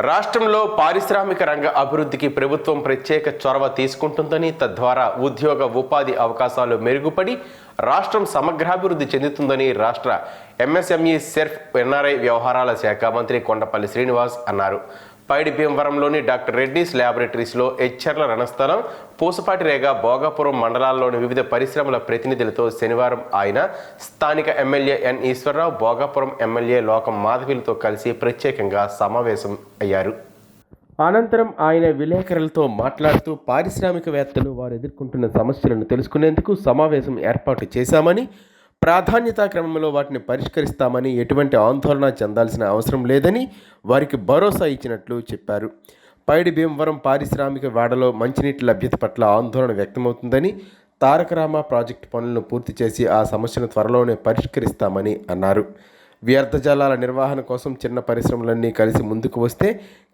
రాష్ట్రంలో పారిశ్రామిక రంగ అభివృద్ధికి ప్రభుత్వం ప్రత్యేక చొరవ తీసుకుంటుందని, తద్వారా ఉద్యోగ ఉపాధి అవకాశాలు మెరుగుపడి రాష్ట్రం సమగ్రాభివృద్ధి చెందుతుందని రాష్ట్ర ఎంఎస్ఎంఈ సెర్ఫ్ ఎన్ఆర్ఐ వ్యవహారాల శాఖ మంత్రి కొండపల్లి శ్రీనివాస్ అన్నారు. పైడి భీమవరంలోని డాక్టర్ రెడ్డిస్ ల్యాబొరేటరీస్లో ఎచ్చెర్ల రణస్థలం, పూసపాటిరేగ, భోగాపురం మండలాల్లోని వివిధ పరిశ్రమల ప్రతినిధులతో శనివారం ఆయన స్థానిక MLA N Eswararao, Bhogapuram MLA Lokam మాధవిలతో కలిసి ప్రత్యేకంగా సమావేశం అయ్యారు. అనంతరం ఆయన విలేకరులతో మాట్లాడుతూ పారిశ్రామికవేత్తలు వారు ఎదుర్కొంటున్న సమస్యలను తెలుసుకునేందుకు సమావేశం ఏర్పాటు చేశామని, ప్రాధాన్యతా క్రమంలో వాటిని పరిష్కరిస్తామని, ఎటువంటి ఆందోళన చెందాల్సిన అవసరం లేదని వారికి భరోసా ఇచ్చినట్లు చెప్పారు. పైడి భీమవరం పారిశ్రామిక వాడలో మంచినీటి లభ్యత పట్ల ఆందోళన వ్యక్తమవుతుందని, తారకరామ ప్రాజెక్టు పనులను పూర్తి చేసి ఆ సమస్యను త్వరలోనే పరిష్కరిస్తామని అన్నారు. వ్యర్థ జలాల నిర్వహణ కోసం చిన్న పరిశ్రమలన్నీ కలిసి ముందుకు వస్తే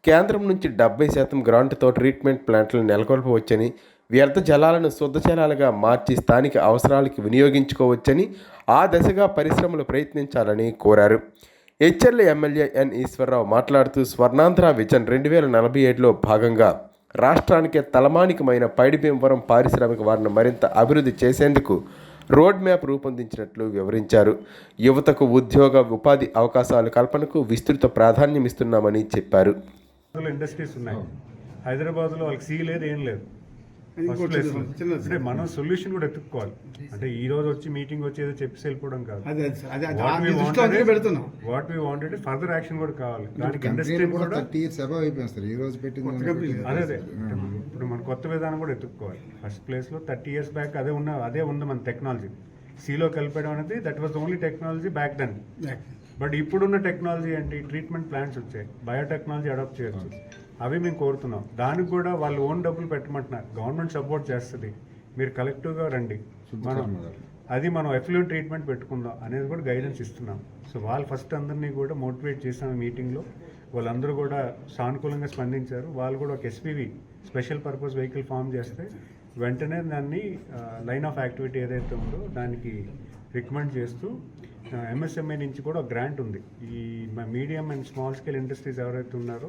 కేంద్రం నుంచి 70% గ్రాంటుతో ట్రీట్మెంట్ ప్లాంట్లను నెలకొల్పవచ్చని, వ్యర్థ జలాలను శుద్ధ జలాలుగా మార్చి స్థానిక అవసరాలకు వినియోగించుకోవచ్చని, ఆ దిశగా పరిశ్రమలు ప్రయత్నించాలని కోరారు. ఎచ్చెర్ల ఎమ్మెల్యే ఎన్ ఈశ్వరరావు మాట్లాడుతూ స్వర్ణాంధ్ర విజన్ 2047లో భాగంగా రాష్ట్రానికే తలమానికమైన పైడి భీమవరం పారిశ్రామిక వారిని మరింత అభివృద్ధి చేసేందుకు రోడ్ మ్యాప్ రూపొందించినట్లు వివరించారు. యువతకు ఉద్యోగ ఉపాధి అవకాశాల కల్పనకు విస్తృత ప్రాధాన్యమిస్తున్నామని చెప్పారు. ఇండస్ట్రీస్ ఉన్నాయి హైదరాబాద్లో, వాళ్ళకి సీ లేదు, ఏం లేదు. అంటే మనం సొల్యూషన్ కూడా ఎత్తుక్కోవాలి. అంటే ఈ రోజు వచ్చి మీటింగ్ వచ్చి ఏదో చెప్పి వెళ్ళిపోవడం కాదు. What we wanted further action కూడా కావాలి. దానికి ఇండస్ట్రీ కూడా అదే ఇప్పుడు మన కొత్త విధానం కూడా ఎత్తుక్కోవాలి. ఫస్ట్ ప్లేస్ లో 30 years బ్యాక్ అదే ఉంది మన టెక్నాలజీ. సీలో కలిపేయడం అనేది that was only technology back then. But ఇప్పుడున్న టెక్నాలజీ ఏంటి, ట్రీట్మెంట్ ప్లాంట్స్ వచ్చాయి, బయోటెక్నాలజీ అడాప్ట్ చేయొచ్చు. అవి మేము కోరుతున్నాం. దానికి కూడా వాళ్ళు ఓన్ డబ్బులు పెట్టమంటున్నారు. గవర్నమెంట్ సపోర్ట్ చేస్తుంది, మీరు కలెక్టివ్గా రండి, మనం ఎఫ్లూయెంట్ ట్రీట్మెంట్ పెట్టుకుందాం అనేది కూడా గైడెన్స్ ఇస్తున్నాం. సో వాళ్ళు ఫస్ట్ అందరినీ కూడా మోటివేట్ చేసాం మీటింగ్లో. వాళ్ళందరూ కూడా సానుకూలంగా స్పందించారు. వాళ్ళు కూడా ఒక SPV special purpose vehicle form చేస్తే వెంటనే దాన్ని లైన్ ఆఫ్ యాక్టివిటీ ఏదైతే ఉందో దానికి రికమెండ్ చేస్తూ ఎంఎస్ఎంఐ నుంచి కూడా ఒక గ్రాంట్ ఉంది. ఈ medium and small scale industries ఎవరైతే ఉన్నారో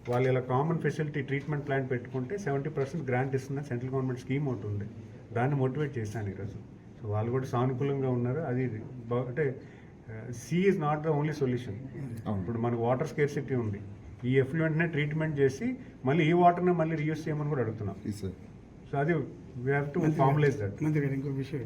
వాళ్ళు ఇలా కామన్ ఫెసిలిటీ ట్రీట్మెంట్ ప్లాంట్ పెట్టుకుంటే 70% గ్రాంట్ ఇస్తున్న సెంట్రల్ గవర్నమెంట్ స్కీమ్ ఒకటి ఉంది. దాన్ని మోటివేట్ చేశాను ఈరోజు. సో వాళ్ళు కూడా సానుకూలంగా ఉన్నారు. అది అంటే sea is not the only solution. ఇప్పుడు మనకు వాటర్ స్కేర్సిటీ ఉంది. ఈ ఎఫ్లూయెంట్నే ట్రీట్మెంట్ చేసి మళ్ళీ ఈ వాటర్ని మళ్ళీ రీయూస్ చేయమని కూడా అడుగుతున్నాం. సో అది we have to formulise that. ఇంకో విషయం,